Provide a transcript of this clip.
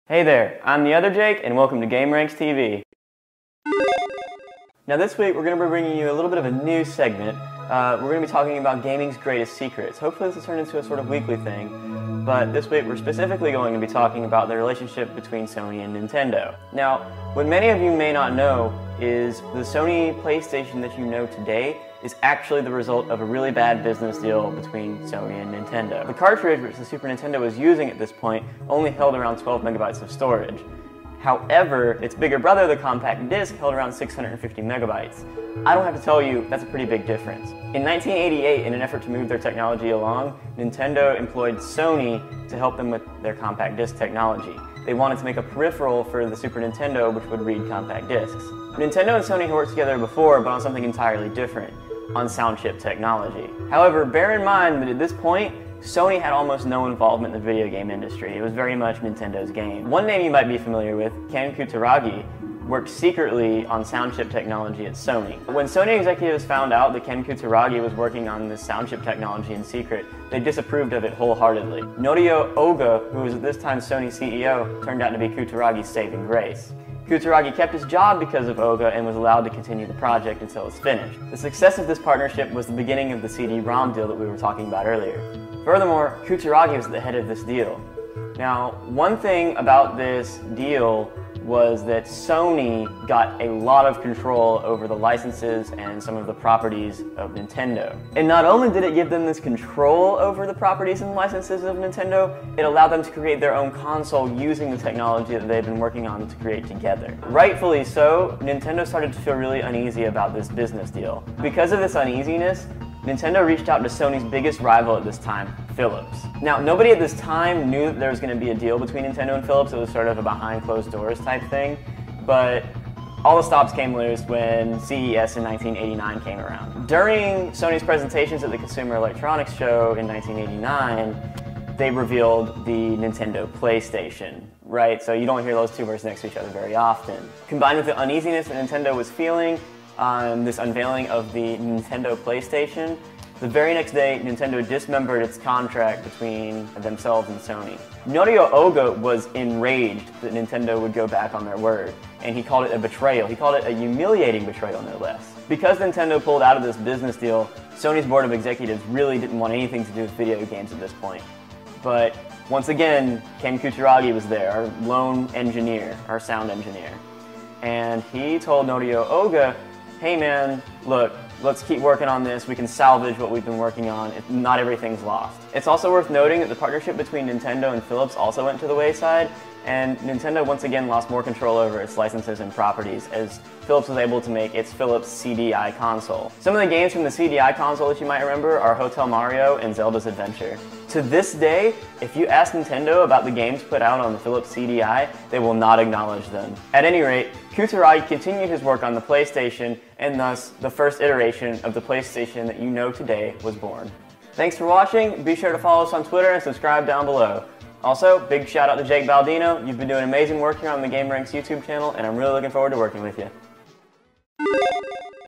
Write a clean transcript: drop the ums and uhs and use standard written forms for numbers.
Hey there, I'm the other Jake, and welcome to Gameranx TV. Now this week we're going to be bringing you a little bit of a new segment. We're going to be talking about gaming's greatest secrets. Hopefully this will turn into a sort of weekly thing, but this week we're specifically going to be talking about the relationship between Sony and Nintendo. Now, what many of you may not know is the Sony PlayStation that you know today is actually the result of a really bad business deal between Sony and Nintendo. The cartridge which the Super Nintendo was using at this point only held around 12 megabytes of storage. However, its bigger brother, the compact disc, held around 650 megabytes. I don't have to tell you, that's a pretty big difference. In 1988, in an effort to move their technology along, Nintendo employed Sony to help them with their compact disc technology. They wanted to make a peripheral for the Super Nintendo which would read compact discs. Nintendo and Sony had worked together before, but on something entirely different, on sound chip technology. However, bear in mind that at this point, Sony had almost no involvement in the video game industry. It was very much Nintendo's game. One name you might be familiar with, Ken Kutaragi, worked secretly on sound chip technology at Sony. When Sony executives found out that Ken Kutaragi was working on this sound chip technology in secret, they disapproved of it wholeheartedly. Norio Oga, who was at this time Sony's CEO, turned out to be Kutaragi's saving grace. Kutaragi kept his job because of Oga and was allowed to continue the project until it's finished. The success of this partnership was the beginning of the CD-ROM deal that we were talking about earlier. Furthermore, Kutaragi was at the head of this deal. Now, one thing about this deal was that Sony got a lot of control over the licenses and some of the properties of Nintendo. And not only did it give them this control over the properties and licenses of Nintendo, it allowed them to create their own console using the technology that they've been working on to create together. Rightfully so, Nintendo started to feel really uneasy about this business deal. Because of this uneasiness, Nintendo reached out to Sony's biggest rival at this time, Philips. Now, nobody at this time knew that there was going to be a deal between Nintendo and Philips. It was sort of a behind closed doors type thing, but all the stops came loose when CES in 1989 came around. During Sony's presentations at the Consumer Electronics Show in 1989, they revealed the Nintendo PlayStation, right? So you don't hear those two words next to each other very often. Combined with the uneasiness that Nintendo was feeling on this unveiling of the Nintendo PlayStation, the very next day, Nintendo dismembered its contract between themselves and Sony. Norio Oga was enraged that Nintendo would go back on their word, and he called it a betrayal. He called it a humiliating betrayal, no less. Because Nintendo pulled out of this business deal, Sony's board of executives really didn't want anything to do with video games at this point. But once again, Ken Kutaragi was there, our lone engineer, our sound engineer. And he told Norio Oga, hey man, look, let's keep working on this. We can salvage what we've been working on. Not everything's lost. It's also worth noting that the partnership between Nintendo and Philips also went to the wayside, and Nintendo once again lost more control over its licenses and properties as Philips was able to make its Philips CDI console. Some of the games from the CDI console that you might remember are Hotel Mario and Zelda's Adventure. To this day, if you ask Nintendo about the games put out on the Philips CDI, they will not acknowledge them. At any rate, Kutaragi continued his work on the PlayStation, and thus the first iteration of the PlayStation that you know today was born. Thanks for watching. Be sure to follow us on Twitter and subscribe down below. Also, big shout out to Jake Baldino. You've been doing amazing work here on the Gameranx YouTube channel, and I'm really looking forward to working with you.